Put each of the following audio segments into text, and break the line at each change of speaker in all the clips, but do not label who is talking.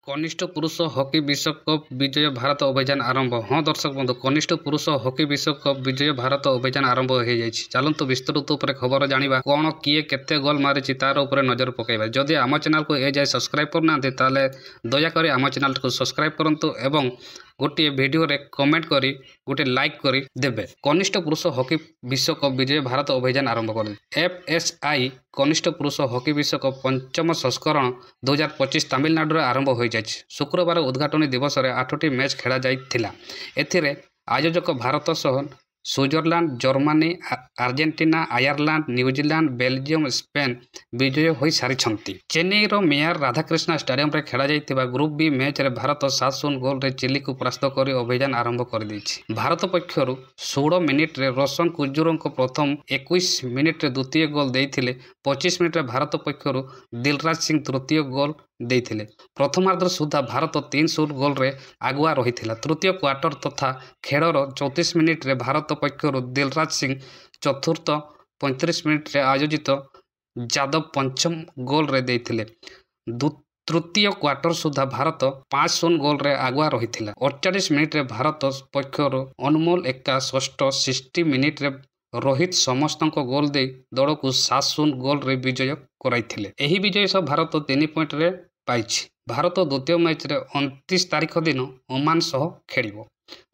कनिष्ठ पुरुष हॉकी विश्वकप विजय भारत अभियान आरंभ। हाँ दर्शक बंधु, कनिष्ठ पुरुष हॉकी विश्वकप विजय भारत अभियान आरंभ हो जाए। चलतु विस्तृत उपर खबर जाना कौन किए केते गोल मारी तार उपर नजर पकईवा। जदि आम चैनल को ए जाए सब्सक्राइब करना दयाकोरी आम चैनल को सब्सक्राइब करंतु एवं गोटे वीडियो रे कमेंट करी गोटे लाइक करी देबे। कनिष्ठ पुरुष हॉकी विश्वकप विजय भारत अभियान आरंभ कर FSI कनिष्ठ पुरुष हॉकी विश्वकप पंचम संस्करण 2025 तमिलनाडु आरंभ हो जाए। शुक्रवार उद्घाटनी दिवस में 8टी मैच खेला जाइथिला। एथिरे आयोजक भारत सह Switzerland, Germany, Argentina, Ireland, New Zealand, Belgium, Spain विजय हो सारी। चेन्नईर मेयर राधाकृष्ण स्टेडियम रे खेला जाइथिबा ग्रुप बी मैच रे भारत 7-0 गोल रे चिली को परास्त कर अभियान आरंभ कर दैछि। भारत पक्षर 16 मिनिट रे रोशन कुजुरों प्रथम, 21 मिनिट रे द्वितीय गोल देइथिले। 25 मिनिट रे भारत पक्षर दिलराज सिंह तृतीय गोल देइथिले। प्रथमार्ध सुधा भारत 3-0 गोल रे आगुआ रही। तृतीय क्वार्टर तथा खेलर 34 मिनिट रे भारत पक्षर दिलराज सिंह चतुर्थ, 35 मिनिट रे आयोजित जादव पंचम गोल रे देइथिले। तृतीय क्वार्टर सुधा भारत 5-0 गोल रे आगुआ रही। 48 मिनिट रे भारत पक्षर अनमोल एक्का षष्ठ, 60 मिनिट रे रोहित समस्त गोल दे दल को 7-0 गोल रे विजय कराइथिले। एही विजय सह भारत 3 पॉइंट रे पाइछि। भारत द्वितीय मैच रे 29 तारिख दिन ओमान सह खेलिबो।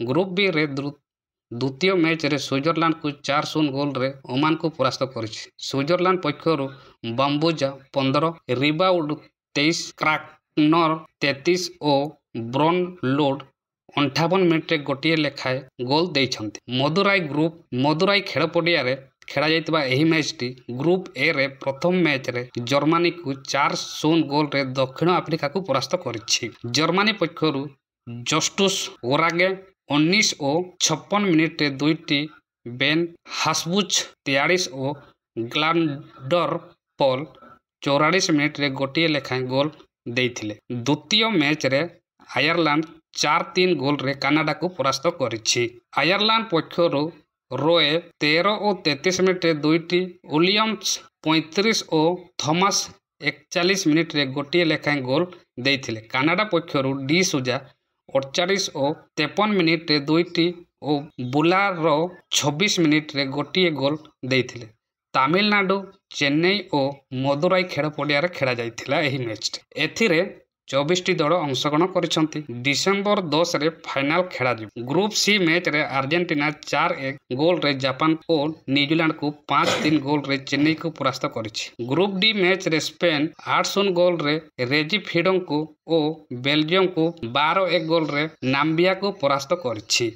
ग्रुप बी रे द्वितीय मैच रे स्विट्जरलैंड को 4-0 गोल रे ओमान को परास्त करिछि। स्विट्जरलैंड पक्षर बाम्बुजा 15, रिबाउंड 23, क्राकनर 33 और ब्रॉन लोड 58 मिनिट रे गोटे लेखाए गोल देइछन्ति। मदुराई खेल पड़िया रे खेला जाइतबा एही मैच टी ग्रुप ए रे प्रथम मैच रे जर्मनी को 4-0 गोल रे दक्षिण आफ्रिका को परास्त करिछि। जर्मनी पक्षर जस्टुस ओरागे 19 और 56 मिनिट रे दुईटी, बेन हासबुच 43 और ग्लांडर पॉल 44 मिनिट रे गोटे लेखाए गोल देइथिले। द्वितीय मैच रे आयरलैंड 4-3 गोल रे कनाडा को परास्त करिछि। आयरलैंड पक्षर रोए 13 और 33 मिनिट रे दुईटी, विलियम्स 35 और थॉमस 41 मिनिट रे गोटे लेखाए गोल देइथिले। कनाडा पक्षर डी सुजा 48 और 53 मिनिट रे दुईटी और बुलारो 26 मिनिट रे गोटे गोल देइथिले। तमिलनाडु, चेन्नई और मदुराई खेल पड़िया रे खेला जाइथिला एही मैच। एथिरे 24टी दल अंशग्रहण करिसंती। डिसेंबर 10 रे फाइनल खेला जिवो। ग्रुप सी मैच रे अर्जेंटीना 4-1 गोल रे जापान और न्यूजीलैंड को 5-3 गोल रे चेन्नई को परास्त करिछि। ग्रुप डी मैच रे स्पेन 8-0 गोल रे रेजिफिडो को और बेल्जियम को 12-1 गोल रे नाम्बिया को परास्त करिछि।